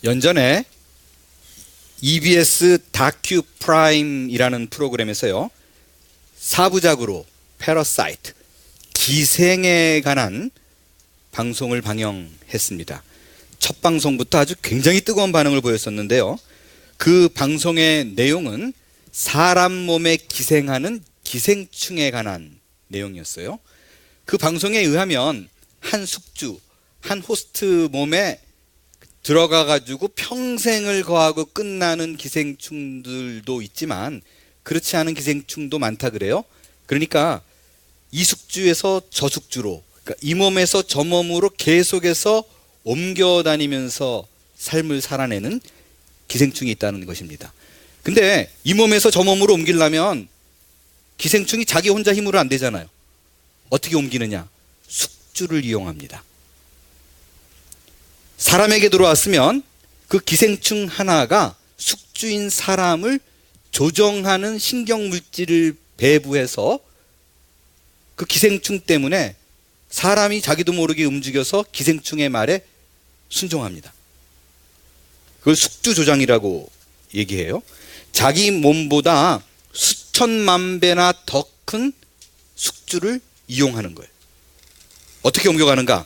연전에 EBS 다큐 프라임이라는 프로그램에서요, 4부작으로 패러사이트, 기생에 관한 방송을 방영했습니다. 첫 방송부터 아주 굉장히 뜨거운 반응을 보였었는데요. 그 방송의 내용은 사람 몸에 기생하는 기생충에 관한 내용이었어요. 그 방송에 의하면 한 숙주, 한 호스트 몸에 들어가 가지고 평생을 거하고 끝나는 기생충들도 있지만 그렇지 않은 기생충도 많다 그래요. 그러니까 이 숙주에서 저 숙주로, 그러니까 이 몸에서 저 몸으로 계속해서 옮겨 다니면서 삶을 살아내는 기생충이 있다는 것입니다. 근데 이 몸에서 저 몸으로 옮기려면 기생충이 자기 혼자 힘으로 안 되잖아요. 어떻게 옮기느냐? 숙주를 이용합니다. 사람에게 들어왔으면 그 기생충 하나가 숙주인 사람을 조정하는 신경물질을 배부해서 그 기생충 때문에 사람이 자기도 모르게 움직여서 기생충의 말에 순종합니다. 그걸 숙주조장이라고 얘기해요. 자기 몸보다 수천만 배나 더 큰 숙주를 이용하는 거예요. 어떻게 옮겨가는가?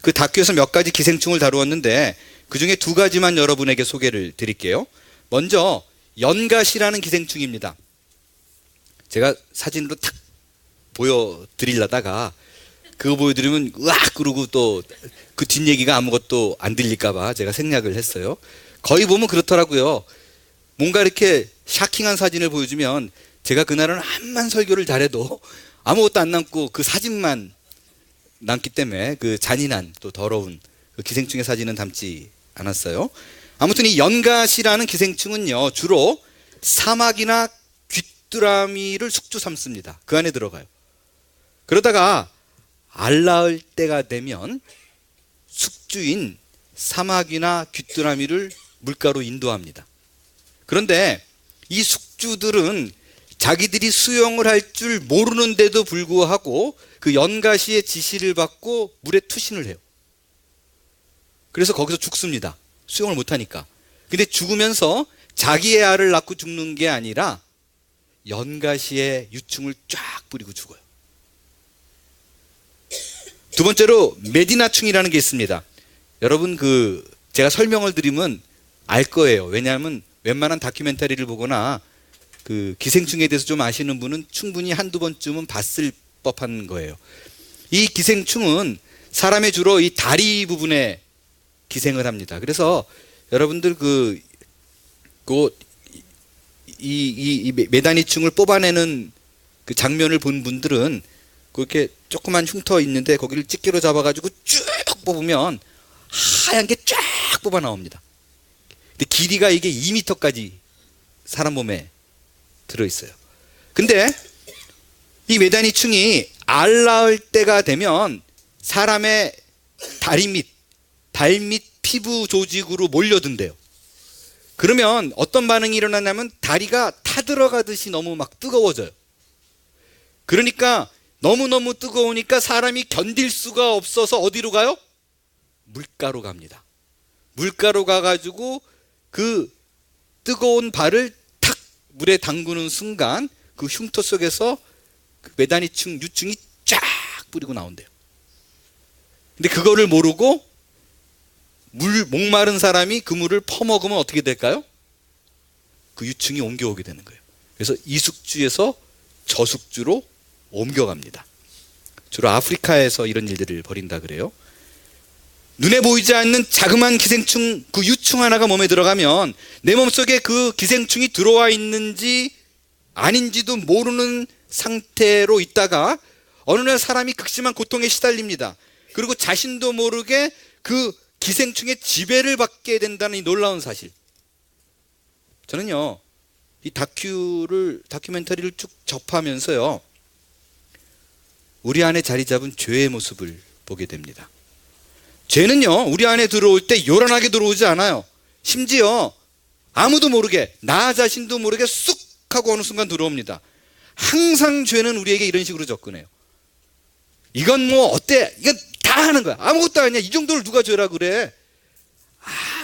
그 다큐에서 몇 가지 기생충을 다루었는데 그 중에 두 가지만 여러분에게 소개를 드릴게요. 먼저 연갓이라는 기생충입니다. 제가 사진으로 탁 보여드리려다가 그거 보여드리면 으악 그러고 또 그 뒷얘기가 아무것도 안 들릴까봐 제가 생략을 했어요. 거의 보면 그렇더라고요. 뭔가 이렇게 샤킹한 사진을 보여주면 제가 그날은 암만 설교를 잘해도 아무것도 안 남고 그 사진만 남기 때문에 그 잔인한 또 더러운 그 기생충의 사진은 담지 않았어요. 아무튼 이 연갓이라는 기생충은요, 주로 사마귀나 귀뚜라미를 숙주 삼습니다. 그 안에 들어가요. 그러다가 알 낳을 때가 되면 숙주인 사마귀나 귀뚜라미를 물가로 인도합니다. 그런데 이 숙주들은 자기들이 수영을 할 줄 모르는데도 불구하고 그 연갓이의 지시를 받고 물에 투신을 해요. 그래서 거기서 죽습니다. 수영을 못하니까. 근데 죽으면서 자기의 알을 낳고 죽는 게 아니라 연갓이의 유충을 쫙 뿌리고 죽어요. 두 번째로 메디나충이라는 게 있습니다. 여러분 제가 설명을 드리면 알 거예요. 왜냐하면 웬만한 다큐멘터리를 보거나 그 기생충에 대해서 좀 아시는 분은 충분히 한두 번쯤은 봤을 법한 거예요. 이 기생충은 사람의 주로 이 다리 부분에 기생을 합니다. 그래서 여러분들 이 메다니충을 뽑아내는 그 장면을 본 분들은 그렇게 조그만 흉터 있는데 거기를 집게로 잡아가지고 쭉 뽑으면 하얀 게 쫙 뽑아 나옵니다. 근데 길이가 이게 2m까지 사람 몸에 들어있어요. 근데 이 메다니충이 알 낳을 때가 되면 사람의 다리 밑, 발 밑 피부 조직으로 몰려든대요. 그러면 어떤 반응이 일어나냐면 다리가 타들어가듯이 너무 막 뜨거워져요. 그러니까 너무너무 뜨거우니까 사람이 견딜 수가 없어서 어디로 가요? 물가로 갑니다. 물가로 가가지고 그 뜨거운 발을 탁 물에 담그는 순간 그 흉터 속에서 그 메다니충 유충이 쫙 뿌리고 나온대요. 근데 그거를 모르고 목마른 사람이 그 물을 퍼먹으면 어떻게 될까요? 그 유충이 옮겨오게 되는 거예요. 그래서 이 숙주에서 저 숙주로 옮겨갑니다. 주로 아프리카에서 이런 일들을 벌인다 그래요. 눈에 보이지 않는 자그마한 기생충, 그 유충 하나가 몸에 들어가면 내 몸속에 그 기생충이 들어와 있는지 아닌지도 모르는 상태로 있다가 어느 날 사람이 극심한 고통에 시달립니다. 그리고 자신도 모르게 그 기생충의 지배를 받게 된다는 이 놀라운 사실. 저는요, 이 다큐멘터리를 쭉 접하면서요, 우리 안에 자리 잡은 죄의 모습을 보게 됩니다. 죄는요, 우리 안에 들어올 때 요란하게 들어오지 않아요. 심지어 아무도 모르게, 나 자신도 모르게 쑥 하고 어느 순간 들어옵니다. 항상 죄는 우리에게 이런 식으로 접근해요. 이건 뭐 어때? 이건 다 하는 거야. 아무것도 아니야. 이 정도를 누가 죄라 그래?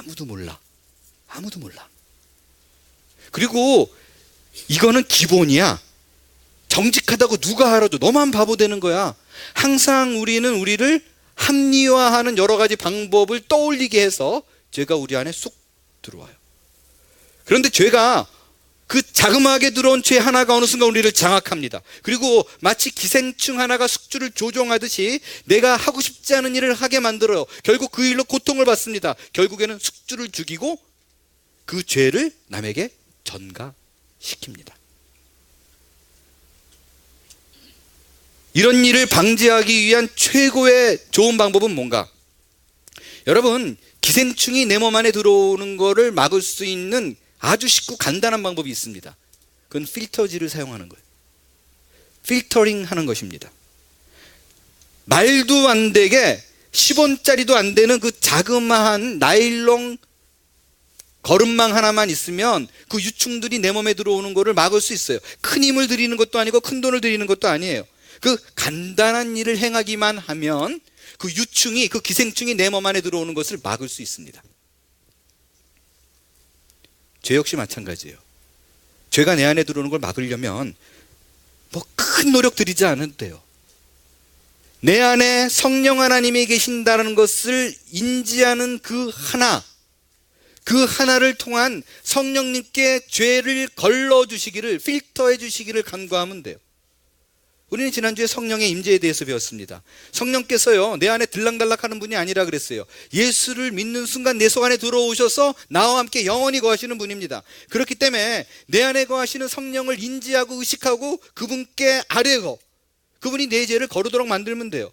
아무도 몰라. 아무도 몰라. 그리고 이거는 기본이야. 정직하다고 누가 알아도 너만 바보 되는 거야. 항상 우리는 우리를 합리화하는 여러 가지 방법을 떠올리게 해서 죄가 우리 안에 쑥 들어와요. 그런데 죄가 그 자그마하게 들어온 죄 하나가 어느 순간 우리를 장악합니다. 그리고 마치 기생충 하나가 숙주를 조종하듯이 내가 하고 싶지 않은 일을 하게 만들어요. 결국 그 일로 고통을 받습니다. 결국에는 숙주를 죽이고 그 죄를 남에게 전가시킵니다. 이런 일을 방지하기 위한 최고의 좋은 방법은 뭔가? 여러분, 기생충이 내 몸 안에 들어오는 거를 막을 수 있는 아주 쉽고 간단한 방법이 있습니다. 그건 필터지를 사용하는 거예요. 필터링 하는 것입니다. 말도 안 되게 10원짜리도 안 되는 그 자그마한 나일론 거름망 하나만 있으면 그 유충들이 내 몸에 들어오는 거를 막을 수 있어요. 큰 힘을 들이는 것도 아니고 큰 돈을 들이는 것도 아니에요. 그 간단한 일을 행하기만 하면 그 유충이, 그 기생충이 내 몸 안에 들어오는 것을 막을 수 있습니다. 죄 역시 마찬가지예요. 죄가 내 안에 들어오는 걸 막으려면 뭐 큰 노력 들이지 않아도 돼요. 내 안에 성령 하나님이 계신다는 것을 인지하는 그 하나를 통한 성령님께 죄를 걸러주시기를, 필터해 주시기를 간구하면 돼요. 우리는 지난주에 성령의 임재에 대해서 배웠습니다. 성령께서요, 내 안에 들락달락하는 분이 아니라 그랬어요. 예수를 믿는 순간 내 속 안에 들어오셔서 나와 함께 영원히 거하시는 분입니다. 그렇기 때문에 내 안에 거하시는 성령을 인지하고 의식하고 그분께 아뢰고 그분이 내 죄를 거르도록 만들면 돼요.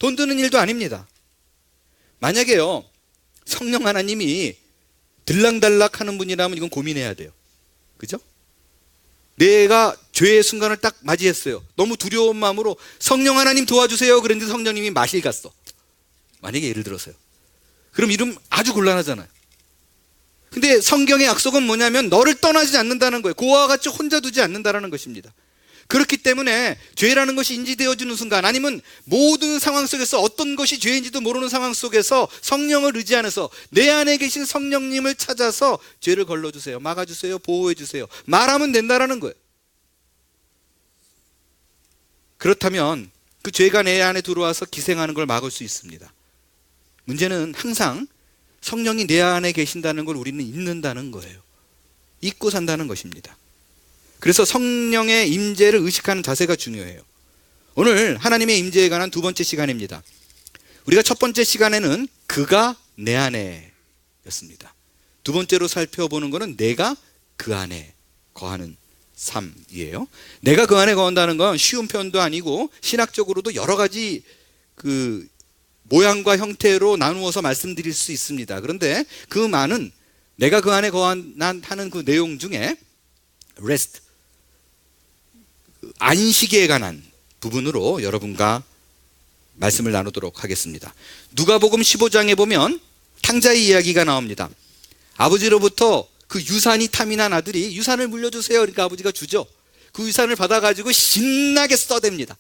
돈 드는 일도 아닙니다. 만약에요, 성령 하나님이 들락달락하는 분이라면 이건 고민해야 돼요. 그죠? 내가 죄의 순간을 딱 맞이했어요. 너무 두려운 마음으로 성령 하나님 도와주세요 그랬는데 성령님이 마실 갔어. 만약에 예를 들어서요. 그럼 이름 아주 곤란하잖아요. 근데 성경의 약속은 뭐냐면 너를 떠나지 않는다는 거예요. 그와 같이 혼자 두지 않는다는 것입니다. 그렇기 때문에 죄라는 것이 인지되어지는 순간, 아니면 모든 상황 속에서 어떤 것이 죄인지도 모르는 상황 속에서 성령을 의지하면서 내 안에 계신 성령님을 찾아서 죄를 걸러주세요, 막아주세요, 보호해주세요 말하면 된다는 거예요. 그렇다면 그 죄가 내 안에 들어와서 기생하는 걸 막을 수 있습니다. 문제는 항상 성령이 내 안에 계신다는 걸 우리는 잊는다는 거예요. 잊고 산다는 것입니다. 그래서 성령의 임재를 의식하는 자세가 중요해요. 오늘 하나님의 임재에 관한 두 번째 시간입니다. 우리가 첫 번째 시간에는 그가 내 안에 였습니다. 두 번째로 살펴보는 것은 내가 그 안에 거하는 삶이에요. 내가 그 안에 거한다는 건 쉬운 표현도 아니고 신학적으로도 여러 가지 그 모양과 형태로 나누어서 말씀드릴 수 있습니다. 그런데 그 말은 내가 그 안에 거하는 그 내용 중에 rest, 안식에 관한 부분으로 여러분과 말씀을 나누도록 하겠습니다. 누가복음 15장에 보면 탕자의 이야기가 나옵니다. 아버지로부터 그 유산이 탐이 난 아들이 유산을 물려주세요. 그러니까 아버지가 주죠. 그 유산을 받아가지고 신나게 써댑니다.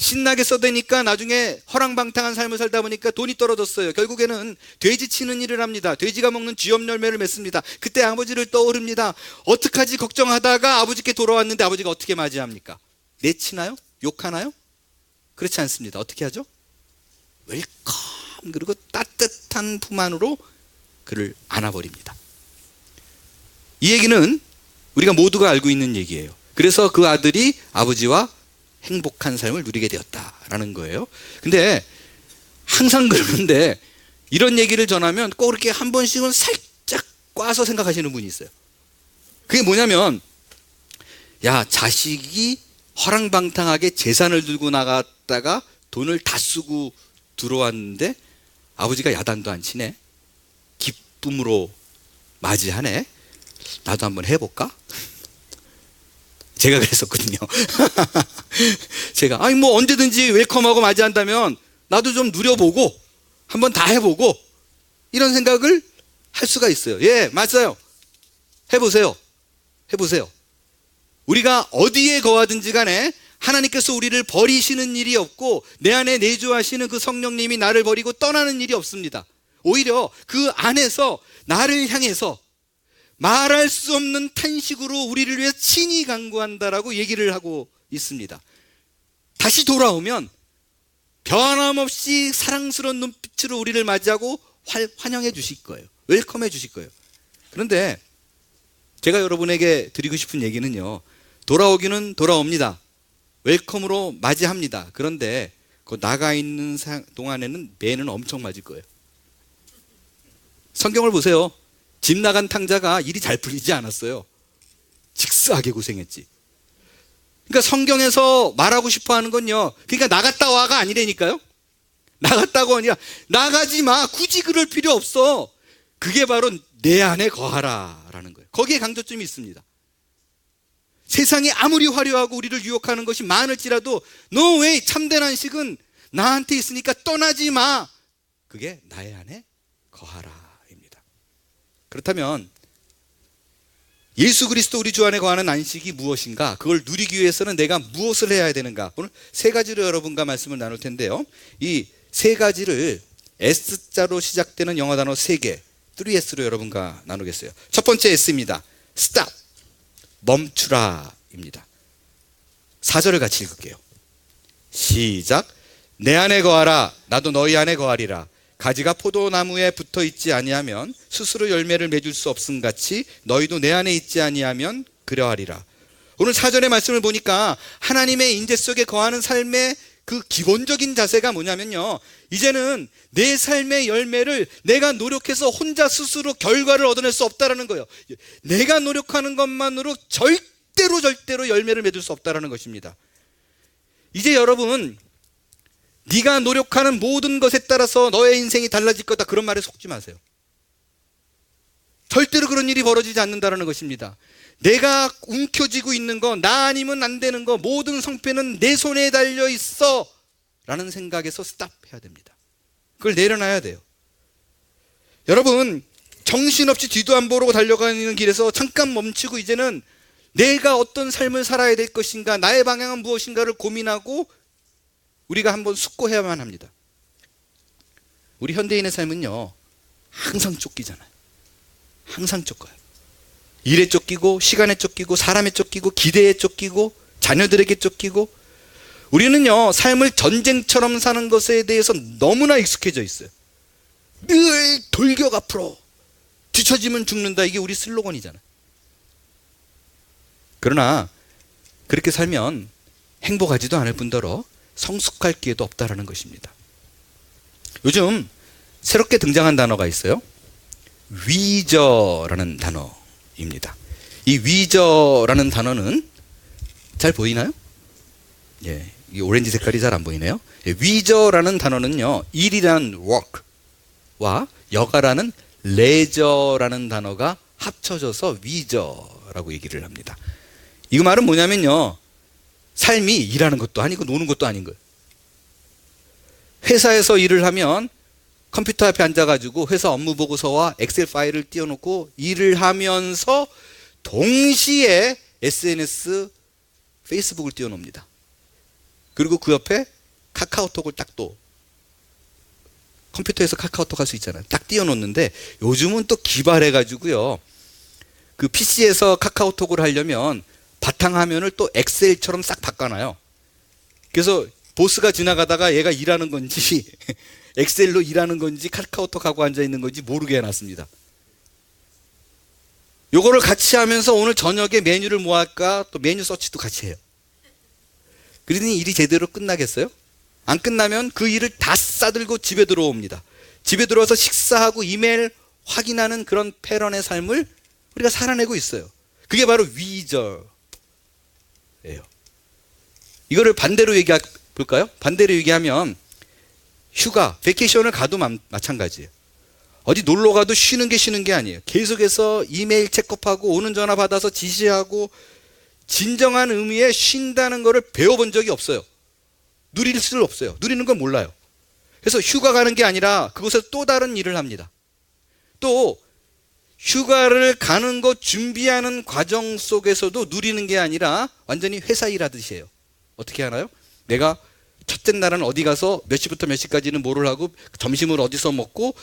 신나게 써대니까 나중에 허랑방탕한 삶을 살다 보니까 돈이 떨어졌어요. 결국에는 돼지 치는 일을 합니다. 돼지가 먹는 쥐염 열매를 맺습니다. 그때 아버지를 떠오릅니다. 어떡하지 걱정하다가 아버지께 돌아왔는데 아버지가 어떻게 맞이합니까? 내치나요? 욕하나요? 그렇지 않습니다. 어떻게 하죠? 웰컴, 그리고 따뜻한 품 안으로 그를 안아버립니다. 이 얘기는 우리가 모두가 알고 있는 얘기예요. 그래서 그 아들이 아버지와 행복한 삶을 누리게 되었다라는 거예요. 근데 항상 그러는데 이런 얘기를 전하면 꼭 이렇게 한 번씩은 살짝 꽈서 생각하시는 분이 있어요. 그게 뭐냐면, 야, 자식이 허랑방탕하게 재산을 들고 나갔다가 돈을 다 쓰고 들어왔는데 아버지가 야단도 안 치네, 기쁨으로 맞이하네, 나도 한번 해볼까? 제가 그랬었거든요. 제가 뭐 언제든지 웰컴하고 맞이한다면 나도 좀 누려보고 한번 다 해보고 이런 생각을 할 수가 있어요. 예, 맞아요. 해보세요. 우리가 어디에 거하든지 간에 하나님께서 우리를 버리시는 일이 없고 내 안에 내주하시는 그 성령님이 나를 버리고 떠나는 일이 없습니다. 오히려 그 안에서 나를 향해서 말할 수 없는 탄식으로 우리를 위해 친히 간구한다라고 얘기를 하고 있습니다. 다시 돌아오면 변함없이 사랑스러운 눈빛으로 우리를 맞이하고 환영해 주실 거예요. 웰컴해 주실 거예요. 그런데 제가 여러분에게 드리고 싶은 얘기는요, 돌아오기는 돌아옵니다. 웰컴으로 맞이합니다. 그런데 그 나가 있는 동안에는 매는 엄청 맞을 거예요. 성경을 보세요. 집 나간 탕자가 일이 잘 풀리지 않았어요. 직사하게 고생했지. 그러니까 성경에서 말하고 싶어 하는 건요, 그러니까 나갔다 와가 아니라니까요. 나갔다고 아니라 나가지 마. 굳이 그럴 필요 없어. 그게 바로 내 안에 거하라 라는 거예요. 거기에 강조점이 있습니다. 세상이 아무리 화려하고 우리를 유혹하는 것이 많을지라도 No way, 참된 안식은 나한테 있으니까 떠나지 마. 그게 나의 안에 거하라 입니다. 그렇다면 예수 그리스도 우리 주 안에 거하는 안식이 무엇인가? 그걸 누리기 위해서는 내가 무엇을 해야 되는가? 오늘 세 가지로 여러분과 말씀을 나눌 텐데요, 이 세 가지를 S자로 시작되는 영어 단어 3개, 3S로 여러분과 나누겠어요. 첫 번째 S입니다. Stop, 멈추라 입니다. 4절을 같이 읽을게요. 시작. 내 안에 거하라. 나도 너희 안에 거하리라. 가지가 포도나무에 붙어 있지 아니하면 스스로 열매를 맺을 수 없음 같이 너희도 내 안에 있지 아니하면 그러하리라. 오늘 4절의 말씀을 보니까 하나님의 인재 속에 거하는 삶의 그 기본적인 자세가 뭐냐면요, 이제는 내 삶의 열매를 내가 노력해서 혼자 스스로 결과를 얻어낼 수 없다라는 거예요. 내가 노력하는 것만으로 절대로 열매를 맺을 수 없다라는 것입니다. 이제 여러분, 네가 노력하는 모든 것에 따라서 너의 인생이 달라질 거다, 그런 말에 속지 마세요. 절대로 그런 일이 벌어지지 않는다는 것입니다. 내가 움켜쥐고 있는 거, 나 아니면 안 되는 거, 모든 성패는 내 손에 달려 있어 라는 생각에서 스탑해야 됩니다. 그걸 내려놔야 돼요. 여러분, 정신없이 뒤도 안 보고 달려가는 길에서 잠깐 멈추고 이제는 내가 어떤 삶을 살아야 될 것인가, 나의 방향은 무엇인가를 고민하고 우리가 한번 숙고해야만 합니다. 우리 현대인의 삶은요, 항상 쫓기잖아요. 항상 쫓겨요. 일에 쫓기고, 시간에 쫓기고, 사람에 쫓기고, 기대에 쫓기고, 자녀들에게 쫓기고. 우리는요, 삶을 전쟁처럼 사는 것에 대해서 너무나 익숙해져 있어요. 늘 돌격 앞으로, 뒤처지면 죽는다, 이게 우리 슬로건이잖아요. 그러나 그렇게 살면 행복하지도 않을 뿐더러 성숙할 기회도 없다라는 것입니다. 요즘 새롭게 등장한 단어가 있어요. 위저라는 단어입니다. 이 위저라는 단어는 잘 보이나요? 예, 이 오렌지 색깔이 잘 안 보이네요. 예, 위저라는 단어는요, 일이라는 work와 여가라는 leisure라는 단어가 합쳐져서 위저라고 얘기를 합니다. 이 말은 뭐냐면요, 삶이 일하는 것도 아니고 노는 것도 아닌 거예요. 회사에서 일을 하면 컴퓨터 앞에 앉아가지고 회사 업무 보고서와 엑셀 파일을 띄워놓고 일을 하면서 동시에 SNS, 페이스북을 띄워놓습니다. 그리고 그 옆에 카카오톡을 딱 또, 컴퓨터에서 카카오톡 할 수 있잖아요. 딱 띄워놓는데 요즘은 또 기발해가지고요, 그 PC에서 카카오톡을 하려면 바탕화면을 또 엑셀처럼 싹 바꿔놔요. 그래서 보스가 지나가다가 얘가 일하는 건지 엑셀로 일하는 건지 카카오톡 하고 앉아있는 건지 모르게 해놨습니다. 요거를 같이 하면서 오늘 저녁에 메뉴를 뭐 할까, 또 메뉴 서치도 같이 해요. 그러니 일이 제대로 끝나겠어요? 안 끝나면 그 일을 다 싸들고 집에 들어옵니다. 집에 들어와서 식사하고 이메일 확인하는 그런 패런의 삶을 우리가 살아내고 있어요. 그게 바로 위저예요. 이거를 반대로 얘기해 볼까요? 반대로 얘기하면 휴가, 베케이션을 가도 마찬가지예요. 어디 놀러 가도 쉬는 게 아니에요. 계속해서 이메일 체크업하고 오는 전화 받아서 지시하고, 진정한 의미의 쉰다는 거를 배워본 적이 없어요. 누릴 수 없어요. 누리는 건 몰라요. 그래서 휴가 가는 게 아니라 그곳에서 또 다른 일을 합니다. 또 휴가를 가는 것 준비하는 과정 속에서도 누리는 게 아니라 완전히 회사 일하듯이 해요. 어떻게 하나요? 내가 첫째 날은 어디 가서 몇 시부터 몇 시까지는 뭐를 하고, 점심을 어디서 먹고,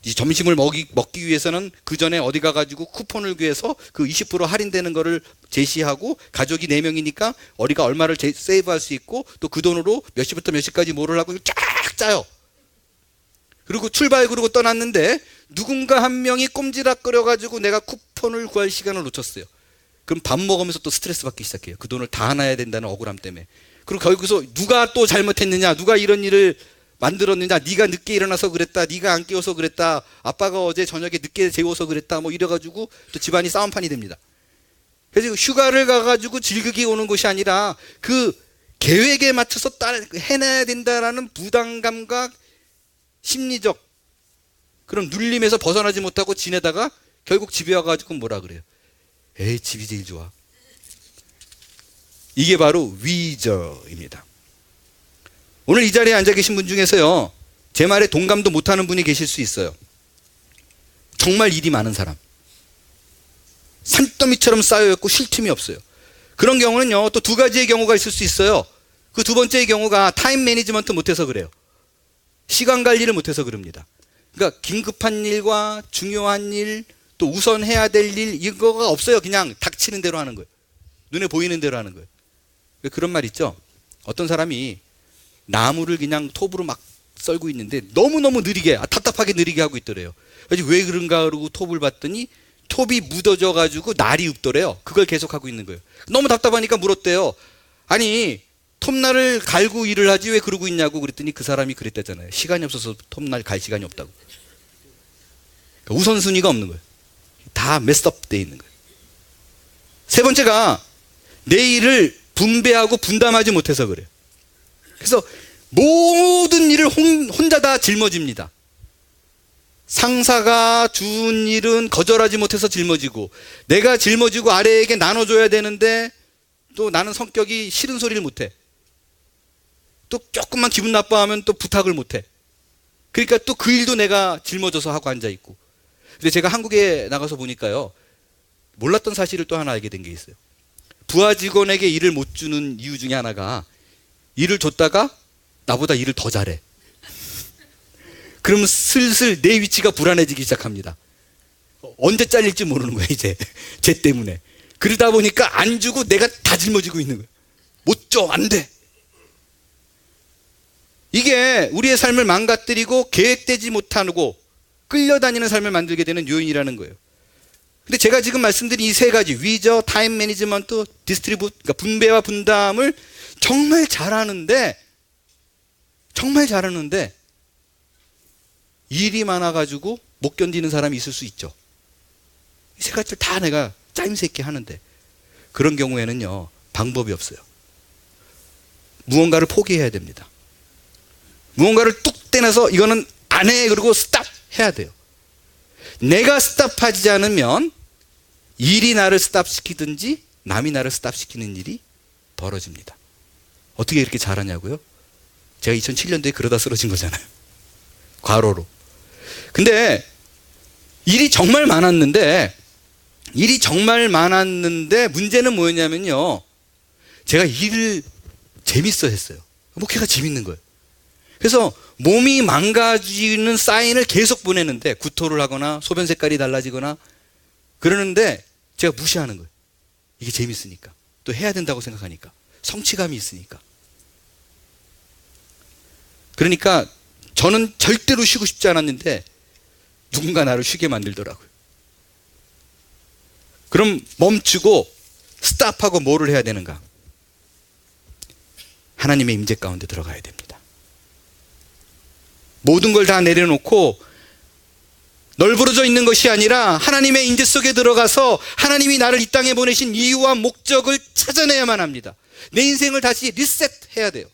이 점심을 먹기 위해서는 그 전에 어디 가가지고 쿠폰을 구해서 그 20% 할인되는 거를 제시하고 가족이 4명이니까 어디가 얼마를 세이브할 수 있고 또 그 돈으로 몇 시부터 몇 시까지 뭐를 하고 쫙 짜요. 그리고 출발 그러고 떠났는데 누군가 한 명이 꼼지락거려가지고 내가 쿠폰을 구할 시간을 놓쳤어요. 그럼 밥 먹으면서 또 스트레스 받기 시작해요. 그 돈을 다 놔야 된다는 억울함 때문에. 그리고 거기서 누가 또 잘못했느냐, 누가 이런 일을 만들었느냐, 네가 늦게 일어나서 그랬다, 네가 안 깨워서 그랬다, 아빠가 어제 저녁에 늦게 재워서 그랬다, 뭐 이래가지고 또 집안이 싸움판이 됩니다. 그래서 휴가를 가가지고 즐기기 오는 것이 아니라 그 계획에 맞춰서 해내야 된다라는 부담감과 심리적 그런 눌림에서 벗어나지 못하고 지내다가 결국 집에 와가지고 뭐라 그래요? 에이, 집이 제일 좋아. 이게 바로 위저입니다. 오늘 이 자리에 앉아 계신 분 중에서요, 제 말에 동감도 못하는 분이 계실 수 있어요. 정말 일이 많은 사람, 산더미처럼 쌓여있고 쉴 틈이 없어요. 그런 경우는요, 또 2가지의 경우가 있을 수 있어요. 그 2번째의 경우가 타임 매니지먼트 못해서 그래요. 시간 관리를 못해서 그럽니다. 그러니까 긴급한 일과 중요한 일, 또 우선 해야 될 일, 이거가 없어요. 그냥 닥치는 대로 하는 거예요. 눈에 보이는 대로 하는 거예요. 그런 말 있죠. 어떤 사람이 나무를 그냥 톱으로 막 썰고 있는데 너무너무 느리게, 답답하게 느리게 하고 있더래요. 그래서 왜 그런가 그러고 톱을 봤더니 톱이 묻어져 가지고 날이 없더래요. 그걸 계속 하고 있는 거예요. 너무 답답하니까 물었대요. 아니, 톱날을 갈고 일을 하지 왜 그러고 있냐고. 그랬더니 그 사람이 그랬다잖아요. 시간이 없어서 톱날 갈 시간이 없다고. 그러니까 우선순위가 없는 거예요. 다 메스업 돼 있는 거예요. 3번째가 내 일을 분배하고 분담하지 못해서 그래요. 그래서 모든 일을 혼자 다 짊어집니다. 상사가 준 일은 거절하지 못해서 짊어지고, 내가 짊어지고 아래에게 나눠줘야 되는데 또 나는 성격이 싫은 소리를 못해. 또 조금만 기분 나빠하면 또 부탁을 못해. 그러니까 또 그 일도 내가 짊어져서 하고 앉아있고. 근데 제가 한국에 나가서 보니까요, 몰랐던 사실을 또 하나 알게 된 게 있어요. 부하 직원에게 일을 못 주는 이유 중에 하나가 일을 줬다가 나보다 일을 더 잘해. 그러면 슬슬 내 위치가 불안해지기 시작합니다. 언제 잘릴지 모르는 거예요, 이제. 쟤 때문에. 그러다 보니까 안 주고 내가 다 짊어지고 있는 거예요. 못 줘, 안 돼. 이게 우리의 삶을 망가뜨리고 계획되지 못하고 끌려다니는 삶을 만들게 되는 요인이라는 거예요. 근데 제가 지금 말씀드린 이 3가지, 위저, 타임 매니지먼트, 디스트리뷰트, 그러니까 분배와 분담을 정말 잘하는데 일이 많아가지고 못 견디는 사람이 있을 수 있죠. 이 3가지를 다 내가 짜임새 있게 하는데 그런 경우에는요, 방법이 없어요. 무언가를 포기해야 됩니다. 무언가를 뚝 떼내서 이거는 안 해, 그리고 스탑 해야 돼요. 내가 스탑하지 않으면 일이 나를 스탑시키든지 남이 나를 스탑시키는 일이 벌어집니다. 어떻게 이렇게 잘하냐고요? 제가 2007년도에 그러다 쓰러진 거잖아요. 과로로. 근데 일이 정말 많았는데 문제는 뭐였냐면요, 제가 일을 재밌어 했어요. 목회가 재밌는 거예요. 그래서 몸이 망가지는 사인을 계속 보내는데, 구토를 하거나 소변 색깔이 달라지거나 그러는데 제가 무시하는 거예요. 이게 재밌으니까, 또 해야 된다고 생각하니까, 성취감이 있으니까. 그러니까 저는 절대로 쉬고 싶지 않았는데 누군가 나를 쉬게 만들더라고요. 그럼 멈추고 스탑하고 뭐를 해야 되는가? 하나님의 임재 가운데 들어가야 됩니다. 모든 걸 다 내려놓고 널브러져 있는 것이 아니라 하나님의 임재 속에 들어가서 하나님이 나를 이 땅에 보내신 이유와 목적을 찾아내야만 합니다. 내 인생을 다시 리셋해야 돼요.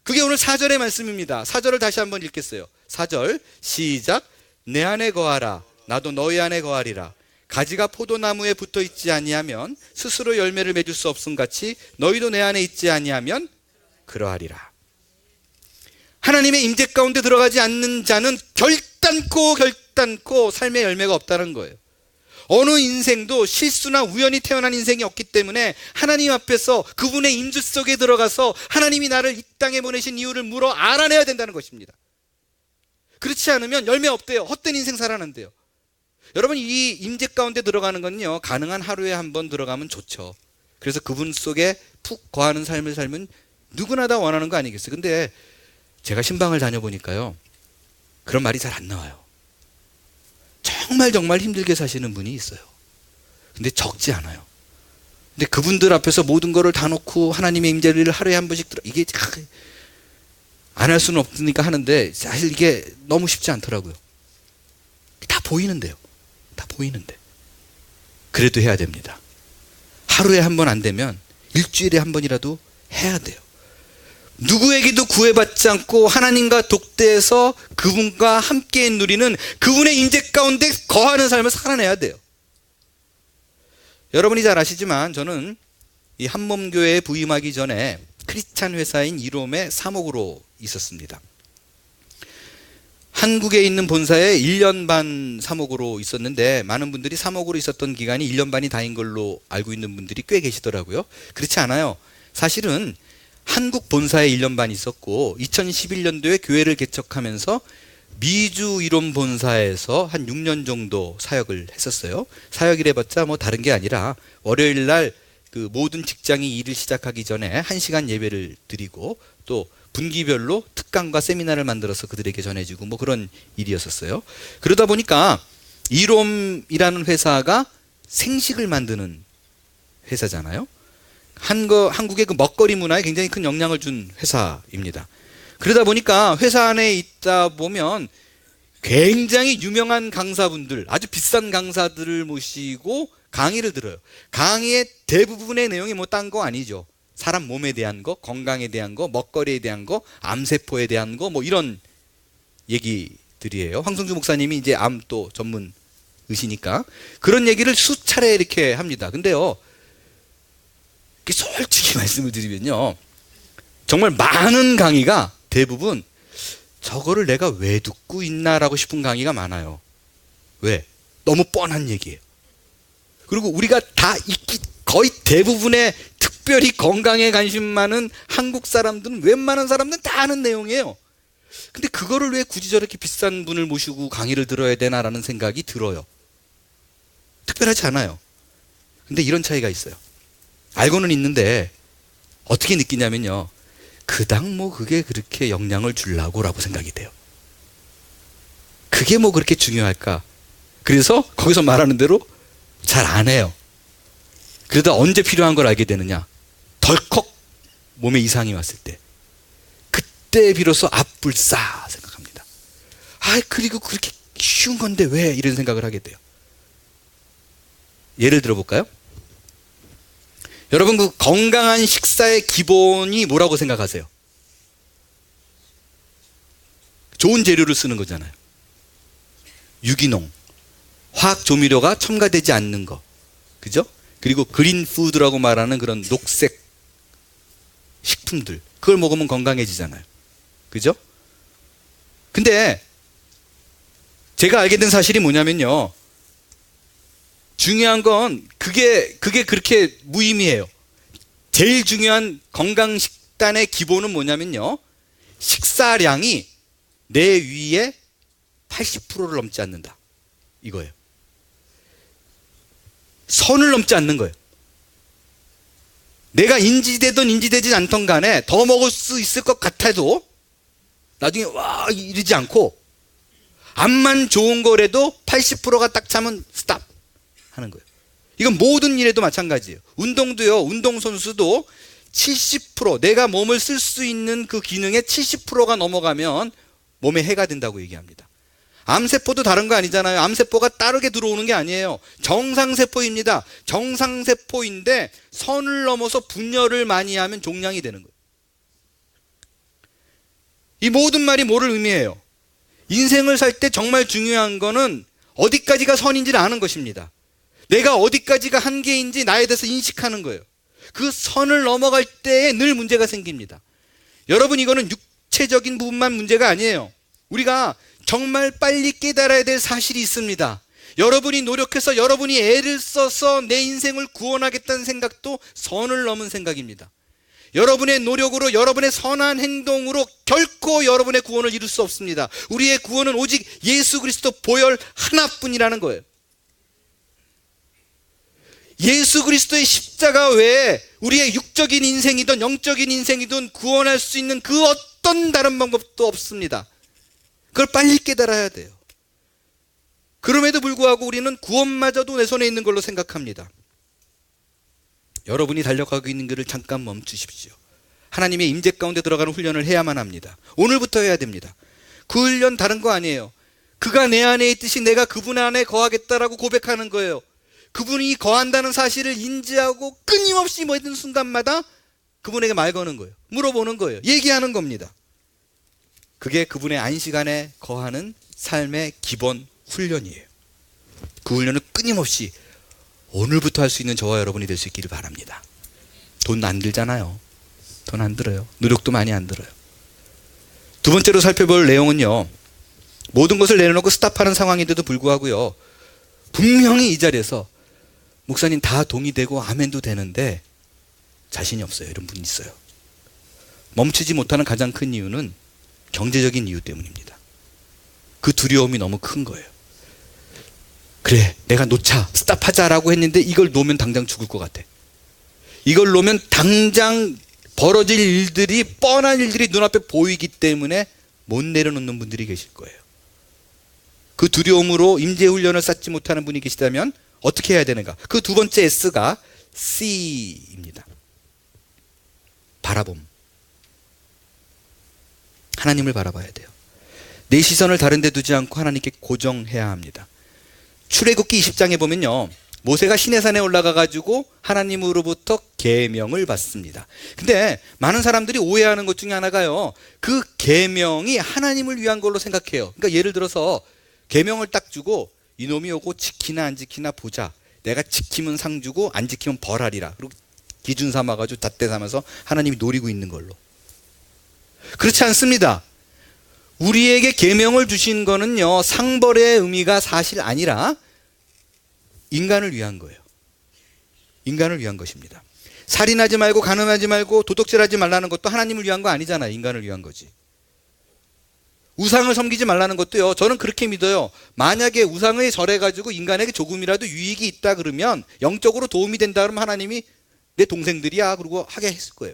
그게 오늘 4절의 말씀입니다. 4절을 다시 한번 읽겠어요. 4절 시작. 내 안에 거하라. 나도 너희 안에 거하리라. 가지가 포도나무에 붙어 있지 아니하면 스스로 열매를 맺을 수 없음 같이 너희도 내 안에 있지 아니하면 그러하리라. 하나님의 임재 가운데 들어가지 않는 자는 결단코 삶의 열매가 없다는 거예요. 어느 인생도 실수나 우연히 태어난 인생이 없기 때문에 하나님 앞에서 그분의 임재 속에 들어가서 하나님이 나를 이 땅에 보내신 이유를 물어 알아내야 된다는 것입니다. 그렇지 않으면 열매 없대요. 헛된 인생 살아난대요. 여러분, 이 임재 가운데 들어가는 건요, 가능한 하루에 한 번 들어가면 좋죠. 그래서 그분 속에 푹 거하는 삶을 살면 누구나 다 원하는 거 아니겠어요? 근데 제가 신방을 다녀보니까요, 그런 말이 잘 안 나와요. 정말 힘들게 사시는 분이 있어요. 근데 적지 않아요. 근데 그분들 앞에서 모든 거를 다 놓고 하나님의 임재를 하루에 한 번씩 이게 안 할 수는 없으니까 하는데 사실 이게 너무 쉽지 않더라고요. 다 보이는데요. 다 보이는데. 그래도 해야 됩니다. 하루에 한 번 안 되면 일주일에 한 번이라도 해야 돼요. 누구에게도 구애받지 않고 하나님과 독대해서 그분과 함께 누리는 그분의 임재 가운데 거하는 삶을 살아내야 돼요. 여러분이 잘 아시지만 저는 이 한몸교회에 부임하기 전에 크리스찬 회사인 이롬의 사목으로 있었습니다. 한국에 있는 본사에 1년 반 사목으로 있었는데 많은 분들이 사목으로 있었던 기간이 1년 반이 다인 걸로 알고 있는 분들이 꽤 계시더라고요. 그렇지 않아요. 사실은 한국 본사에 1년 반 있었고 2011년도에 교회를 개척하면서 미주 이론 본사에서 한 6년 정도 사역을 했었어요. 사역을 해봤자 뭐 다른 게 아니라 월요일 날 그 모든 직장이 일을 시작하기 전에 1시간 예배를 드리고 또 분기별로 특강과 세미나를 만들어서 그들에게 전해주고 뭐 그런 일이었었어요. 그러다 보니까 이롬이라는 회사가 생식을 만드는 회사잖아요. 한국의 그 먹거리 문화에 굉장히 큰 영향을 준 회사입니다. 그러다 보니까 회사 안에 있다 보면 굉장히 유명한 강사분들, 아주 비싼 강사들을 모시고 강의를 들어요. 강의의 대부분의 내용이 뭐 딴 거 아니죠. 사람 몸에 대한 거, 건강에 대한 거, 먹거리에 대한 거, 암세포에 대한 거, 뭐 이런 얘기들이에요. 황성주 목사님이 이제 암 또 전문 의시니까 그런 얘기를 수차례 이렇게 합니다. 근데요, 솔직히 말씀을 드리면요, 정말 많은 강의가 대부분 저거를 내가 왜 듣고 있나라고 싶은 강의가 많아요. 왜? 너무 뻔한 얘기예요. 그리고 우리가 다 거의 대부분의 특별히 건강에 관심 많은 한국 사람들은 웬만한 사람들은 다 아는 내용이에요. 근데 그거를 왜 굳이 저렇게 비싼 분을 모시고 강의를 들어야 되나라는 생각이 들어요. 특별하지 않아요. 근데 이런 차이가 있어요. 알고는 있는데 어떻게 느끼냐면요, 그닥 뭐 그게 그렇게 영향을 주려고라고 생각이 돼요. 그게 뭐 그렇게 중요할까? 그래서 거기서 말하는 대로 잘 안 해요. 그러다 언제 필요한 걸 알게 되느냐? 덜컥 몸에 이상이 왔을 때, 그때 비로소 앞불싸 생각합니다. 그리고 그렇게 쉬운 건데 왜 이런 생각을 하게 돼요. 예를 들어볼까요? 여러분, 그 건강한 식사의 기본이 뭐라고 생각하세요? 좋은 재료를 쓰는 거잖아요. 유기농, 화학 조미료가 첨가되지 않는 거, 그죠? 그리고 그린 푸드라고 말하는 그런 녹색 식품들, 그걸 먹으면 건강해지잖아요. 그죠? 근데 제가 알게 된 사실이 뭐냐면요, 중요한 건 그게 그렇게 무의미해요. 제일 중요한 건강 식단의 기본은 뭐냐면요, 식사량이 내 위에 80%를 넘지 않는다, 이거예요. 선을 넘지 않는 거예요. 내가 인지되든 인지되지 않던 간에 더 먹을 수 있을 것 같아도 나중에 와 이러지 않고, 암만 좋은 거라도 80%가 딱 차면 스탑 하는 거예요. 이건 모든 일에도 마찬가지예요. 운동도요, 운동선수도 70%, 내가 몸을 쓸 수 있는 그 기능의 70%가 넘어가면 몸에 해가 된다고 얘기합니다. 암세포도 다른 거 아니잖아요. 암세포가 따르게 들어오는 게 아니에요. 정상세포입니다. 정상세포인데 선을 넘어서 분열을 많이 하면 종양이 되는 거예요. 이 모든 말이 뭐를 의미해요? 인생을 살 때 정말 중요한 거는 어디까지가 선인지를 아는 것입니다. 내가 어디까지가 한계인지 나에 대해서 인식하는 거예요. 그 선을 넘어갈 때에 늘 문제가 생깁니다. 여러분, 이거는 육체적인 부분만 문제가 아니에요. 우리가 정말 빨리 깨달아야 될 사실이 있습니다. 여러분이 노력해서 여러분이 애를 써서 내 인생을 구원하겠다는 생각도 선을 넘은 생각입니다. 여러분의 노력으로, 여러분의 선한 행동으로 결코 여러분의 구원을 이룰 수 없습니다. 우리의 구원은 오직 예수 그리스도 보혈 하나뿐이라는 거예요. 예수 그리스도의 십자가 외에 우리의 육적인 인생이든 영적인 인생이든 구원할 수 있는 그 어떤 다른 방법도 없습니다. 그걸 빨리 깨달아야 돼요. 그럼에도 불구하고 우리는 구원마저도 내 손에 있는 걸로 생각합니다. 여러분이 달려가고 있는 길을 잠깐 멈추십시오. 하나님의 임재 가운데 들어가는 훈련을 해야만 합니다. 오늘부터 해야 됩니다. 그 훈련 다른 거 아니에요. 그가 내 안에 있듯이 내가 그분 안에 거하겠다라고 고백하는 거예요. 그분이 거한다는 사실을 인지하고 끊임없이 모든 순간마다 그분에게 말 거는 거예요. 물어보는 거예요. 얘기하는 겁니다. 그게 그분의 안식 안에 거하는 삶의 기본 훈련이에요. 그 훈련을 끊임없이 오늘부터 할 수 있는 저와 여러분이 될 수 있기를 바랍니다. 돈 안 들잖아요. 돈 안 들어요. 노력도 많이 안 들어요. 두 번째로 살펴볼 내용은요, 모든 것을 내려놓고 스탑하는 상황인데도 불구하고요, 분명히 이 자리에서 목사님 다 동의되고 아멘도 되는데 자신이 없어요. 이런 분이 있어요. 멈추지 못하는 가장 큰 이유는 경제적인 이유 때문입니다. 그 두려움이 너무 큰 거예요. 그래, 내가 놓자, 스탑하자라고 했는데 이걸 놓으면 당장 죽을 것 같아. 이걸 놓으면 당장 벌어질 일들이, 뻔한 일들이 눈앞에 보이기 때문에 못 내려놓는 분들이 계실 거예요. 그 두려움으로 임재훈련을 쌓지 못하는 분이 계시다면 어떻게 해야 되는가? 그 두 번째 S가 C입니다. 바라봄. 하나님을 바라봐야 돼요. 내 시선을 다른 데 두지 않고 하나님께 고정해야 합니다. 출애굽기 20장에 보면요, 모세가 시내산에 올라가 가지고 하나님으로부터 계명을 받습니다. 근데 많은 사람들이 오해하는 것 중에 하나가요, 그 계명이 하나님을 위한 걸로 생각해요. 그러니까 예를 들어서 계명을 딱 주고 이놈이 오고 지키나 안 지키나 보자. 내가 지키면 상 주고 안 지키면 벌하리라. 그리고 기준 삼아가지고 잣대 삼아서 하나님이 노리고 있는 걸로. 그렇지 않습니다. 우리에게 계명을 주신 거는요, 상벌의 의미가 사실 아니라 인간을 위한 거예요. 인간을 위한 것입니다. 살인하지 말고 간음하지 말고 도둑질하지 말라는 것도 하나님을 위한 거 아니잖아요. 인간을 위한 거지. 우상을 섬기지 말라는 것도요, 저는 그렇게 믿어요. 만약에 우상을 절해가지고 인간에게 조금이라도 유익이 있다 그러면, 영적으로 도움이 된다 그러면 하나님이 내 동생들이야 그러고 하게 했을 거예요.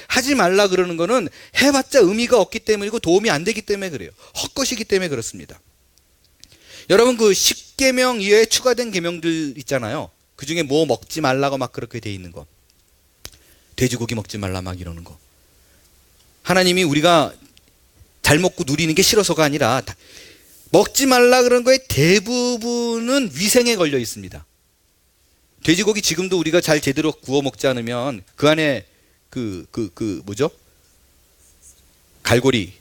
하지 말라 그러는 거는 해봤자 의미가 없기 때문이고 도움이 안 되기 때문에 그래요. 헛것이기 때문에 그렇습니다. 여러분, 그 10계명 이외에 추가된 계명들 있잖아요. 그 중에 뭐 먹지 말라고 막 그렇게 돼 있는 거, 돼지고기 먹지 말라 막 이러는 거, 하나님이 우리가 잘 먹고 누리는 게 싫어서가 아니라 먹지 말라 그런 거에 대부분은 위생에 걸려 있습니다. 돼지고기 지금도 우리가 잘 제대로 구워 먹지 않으면 그 안에 뭐죠? 갈고리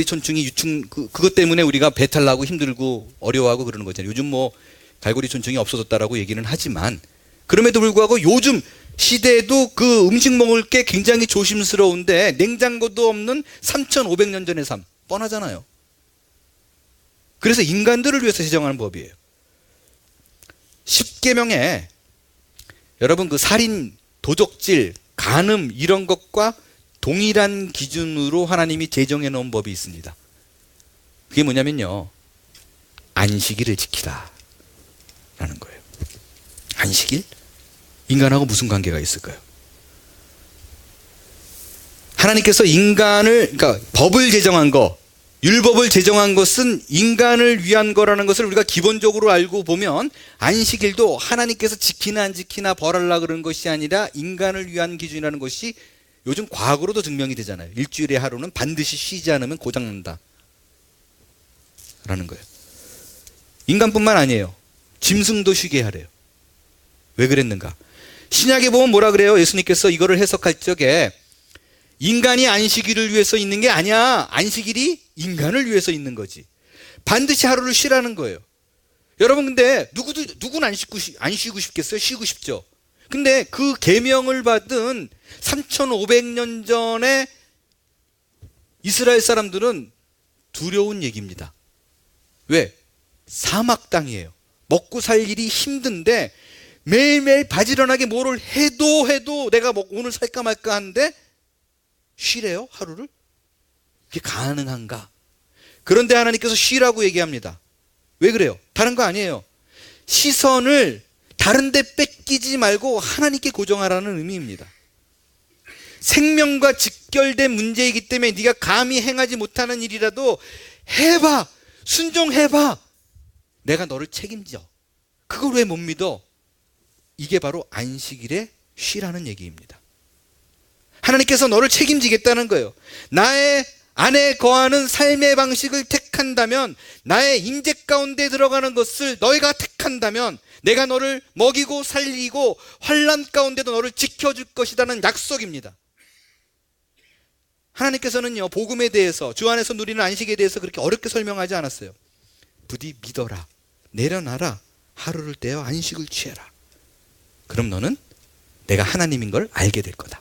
촌충이 그것 때문에 우리가 배탈 나고 힘들고 어려워하고 그러는 거잖아요. 요즘 뭐 갈고리 촌충이 없어졌다라고 얘기는 하지만, 그럼에도 불구하고 요즘 시대에도 그 음식 먹을 게 굉장히 조심스러운데 냉장고도 없는 3,500년 전의 삶, 뻔하잖아요. 그래서 인간들을 위해서 제정하는 법이에요. 10계명에 여러분, 그 살인, 도적질, 간음 이런 것과 동일한 기준으로 하나님이 제정해 놓은 법이 있습니다. 그게 뭐냐면요, 안식일을 지키라 라는 거예요. 안식일? 인간하고 무슨 관계가 있을까요? 하나님께서 그러니까 법을 제정한 거, 율법을 제정한 것은 인간을 위한 거라는 것을 우리가 기본적으로 알고 보면, 안식일도 하나님께서 지키나 안 지키나 벌하려 그러는 것이 아니라 인간을 위한 기준이라는 것이 요즘 과학으로도 증명이 되잖아요. 일주일에 하루는 반드시 쉬지 않으면 고장난다 라는 거예요. 인간뿐만 아니에요. 짐승도 쉬게 하래요. 왜 그랬는가? 신약에 보면 뭐라 그래요? 예수님께서 이거를 해석할 적에 인간이 안식일을 위해서 있는 게 아니야. 안식일이 인간을 위해서 있는 거지. 반드시 하루를 쉬라는 거예요. 여러분, 근데 누구는 안 쉬고 싶겠어요? 쉬고 싶죠. 근데 그 계명을 받은 3,500년 전에 이스라엘 사람들은 두려운 얘기입니다. 왜? 사막 땅이에요. 먹고 살 일이 힘든데 매일매일 바지런하게 뭐를 해도 내가 뭐 오늘 살까 말까 하는데 쉬래요? 하루를? 이게 가능한가? 그런데 하나님께서 쉬라고 얘기합니다. 왜 그래요? 다른 거 아니에요. 시선을 다른 데 뺏기지 말고 하나님께 고정하라는 의미입니다. 생명과 직결된 문제이기 때문에 네가 감히 행하지 못하는 일이라도 해봐. 순종해봐. 내가 너를 책임져. 그걸 왜 못 믿어? 이게 바로 안식일에 쉬라는 얘기입니다. 하나님께서 너를 책임지겠다는 거예요. 나의 안에 거하는 삶의 방식을 택한다면, 나의 임재 가운데 들어가는 것을 너희가 택한다면 내가 너를 먹이고 살리고 환난 가운데도 너를 지켜줄 것이라는 약속입니다. 하나님께서는요, 복음에 대해서, 주 안에서 누리는 안식에 대해서 그렇게 어렵게 설명하지 않았어요. 부디 믿어라, 내려놔라, 하루를 떼어 안식을 취해라. 그럼 너는 내가 하나님인 걸 알게 될 거다.